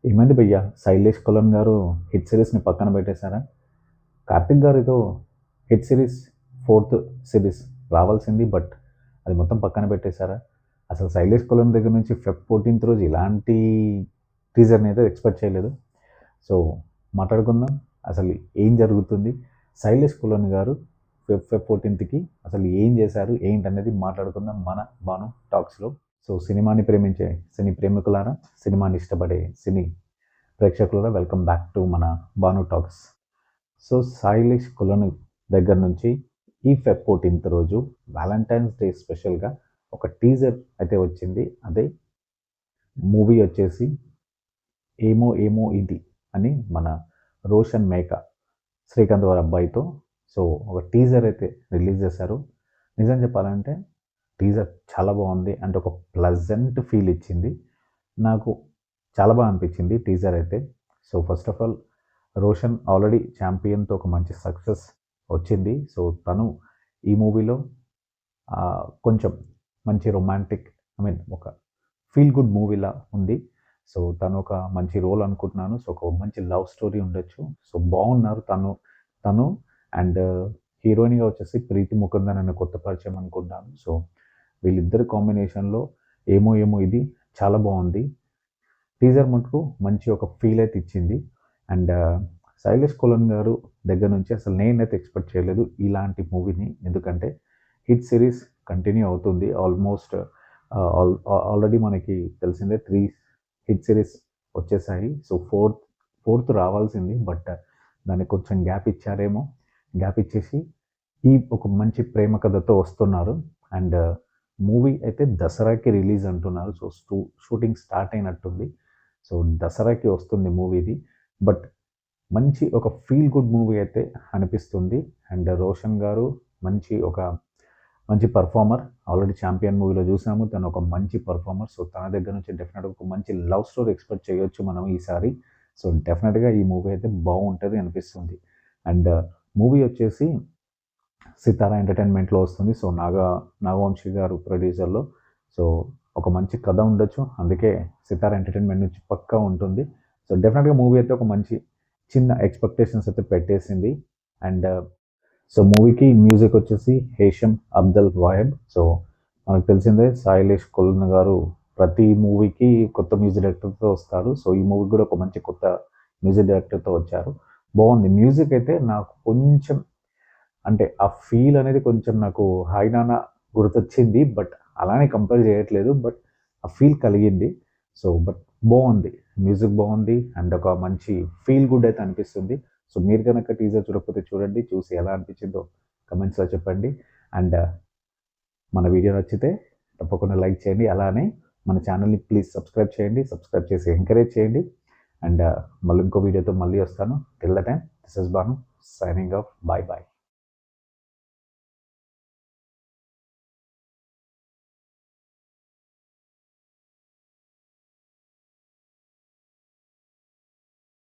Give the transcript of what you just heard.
ఏమైంది భయ్యా? శైలేష్ కొలన్ గారు హిట్ సిరీస్ని పక్కన పెట్టేశారా? కార్తిక్ గారు ఏదో హిట్ సిరీస్ ఫోర్త్ సిరీస్ రావాల్సింది, బట్ అది మొత్తం పక్కన పెట్టేశారా? అసలు శైలేష్ కొలన్ దగ్గర నుంచి Feb 14th రోజు ఇలాంటి టీజర్ని అయితే ఎక్స్పెక్ట్ చేయలేదు. సో మాట్లాడుకుందాం, అసలు ఏం జరుగుతుంది, శైలేష్ కొలన్ గారు Feb 14th అసలు ఏం చేశారు ఏంటనేది మాట్లాడుకుందాం మన బాను టాక్స్లో. సో సినిమాని ప్రేమించే సినీ ప్రేమికులారా, సినిమాని ఇష్టపడే సినీ ప్రేక్షకులారా, వెల్కమ్ బ్యాక్ టు మన బాను టాక్స్. సో శైలేష్ కొలన్ దగ్గర నుంచి ఈ Feb 14th రోజు వ్యాలంటైన్స్ డే స్పెషల్గా ఒక టీజర్ అయితే వచ్చింది. అదే మూవీ వచ్చేసి ఏమో ఏమో ఇది అని మన రోషన్ మేకా, శ్రీకాంత్ వారి అబ్బాయితో సో ఒక టీజర్ అయితే రిలీజ్ చేశారు. నిజం చెప్పాలంటే టీజర్ చాలా బాగుంది, అంటే ఒక ప్లజెంట్ ఫీల్ ఇచ్చింది. నాకు చాలా బాగా అనిపించింది టీజర్ అయితే. So first of all Roshan already ఛాంపియన్తో ఒక మంచి సక్సెస్ వచ్చింది. సో తను ఈ మూవీలో కొంచెం మంచి రొమాంటిక్, ఒక ఫీల్ గుడ్ మూవీలా ఉంది. సో తను ఒక మంచి రోల్ అనుకుంటున్నాను. సో ఒక మంచి లవ్ స్టోరీ ఉండొచ్చు. సో బాగున్నారు తను అండ్ హీరోయిన్గా వచ్చేసి ప్రీతి ముకుందన్ అనే కొత్త పరిచయం అనుకుంటాను. సో వీళ్ళిద్దరి కాంబినేషన్లో ఏమో ఏమో ఇది చాలా బాగుంది. టీజర్ మటుకు మంచి ఒక ఫీల్ అయితే ఇచ్చింది. అండ్ శైలేష్ కొలన్ గారు దగ్గర నుంచి అసలు నేనైతే ఎక్స్పెక్ట్ చేయలేదు ఇలాంటి మూవీని. ఎందుకంటే హిట్ సిరీస్ కంటిన్యూ అవుతుంది. ఆల్మోస్ట్ ఆల్రెడీ మనకి తెలిసిందే 3 హిట్ సిరీస్ వచ్చేసాయి. సో ఫోర్త్ రావాల్సింది, బట్ దానికి కొంచెం గ్యాప్ ఇచ్చారేమో. గ్యాప్ ఇచ్చేసి ఈ ఒక మంచి ప్రేమ కథతో వస్తున్నారు. అండ్ మూవీ అయితే దసరాకి రిలీజ్ అంటున్నారు. సో షూటింగ్ స్టార్ట్ అయినట్టుంది. సో దసరాకి వస్తుంది మూవీది, బట్ మంచి ఒక ఫీల్ గుడ్ మూవీ అయితే అనిపిస్తుంది. అండ్ రోషన్ గారు మంచి పర్ఫార్మర్. ఆల్రెడీ ఛాంపియన్ మూవీలో చూసాము, తను ఒక మంచి పర్ఫార్మర్. సో తన దగ్గర నుంచి డెఫినెట్గా ఒక మంచి లవ్ స్టోరీ ఎక్స్పెక్ట్ చేయొచ్చు మనం ఈసారి. సో డెఫినెట్గా ఈ మూవీ అయితే బాగుంటుంది అనిపిస్తుంది. అండ్ మూవీ వచ్చేసి సితారా ఎంటర్టైన్మెంట్లో వస్తుంది. సో నాగవంశీ గారు ప్రొడ్యూసర్లో. సో ఒక మంచి కథ ఉండొచ్చు, అందుకే సితారా ఎంటర్టైన్మెంట్ నుంచి పక్కా ఉంటుంది. సో డెఫినెట్గా మూవీ అయితే ఒక మంచి చిన్న ఎక్స్పెక్టేషన్స్ అయితే పెట్టేసింది. అండ్ సో మూవీకి మ్యూజిక్ వచ్చేసి హేషం అబ్దుల్ వాహెబ్. సో మనకు తెలిసిందే శైలేష్ కొలన్ గారు ప్రతి మూవీకి కొత్త మ్యూజిక్ డైరెక్టర్తో వస్తారు. సో ఈ మూవీ కూడా ఒక మంచి కొత్త మ్యూజిక్ డైరెక్టర్తో వచ్చారు. బాగుంది మ్యూజిక్ అయితే. నాకు కొంచెం అంటే ఆ ఫీల్ అనేది కొంచెం నాకు హాయ్ నాన్న గుర్తొచ్చింది, బట్ అలానే కంపేర్ చేయట్లేదు, బట్ ఆ ఫీల్ కలిగింది. సో బట్ బాగుంది, మ్యూజిక్ బాగుంది అండ్ ఒక మంచి ఫీల్ గుడ్ అయితే అనిపిస్తుంది. సో మీరు కనుక టీజర్ చూడకపోతే చూడండి, చూసి ఎలా అనిపించిందో కమెంట్స్లో చెప్పండి. అండ్ మన వీడియో నచ్చితే తప్పకుండా లైక్ చేయండి, అలానే మన ఛానల్ని ప్లీజ్ సబ్స్క్రైబ్ చేయండి. సబ్స్క్రైబ్ చేసి ఎంకరేజ్ చేయండి. అండ్ మళ్ళీ ఇంకో వీడియోతో మళ్ళీ వస్తాను. Till the time, this is Banu signing off. Bye bye.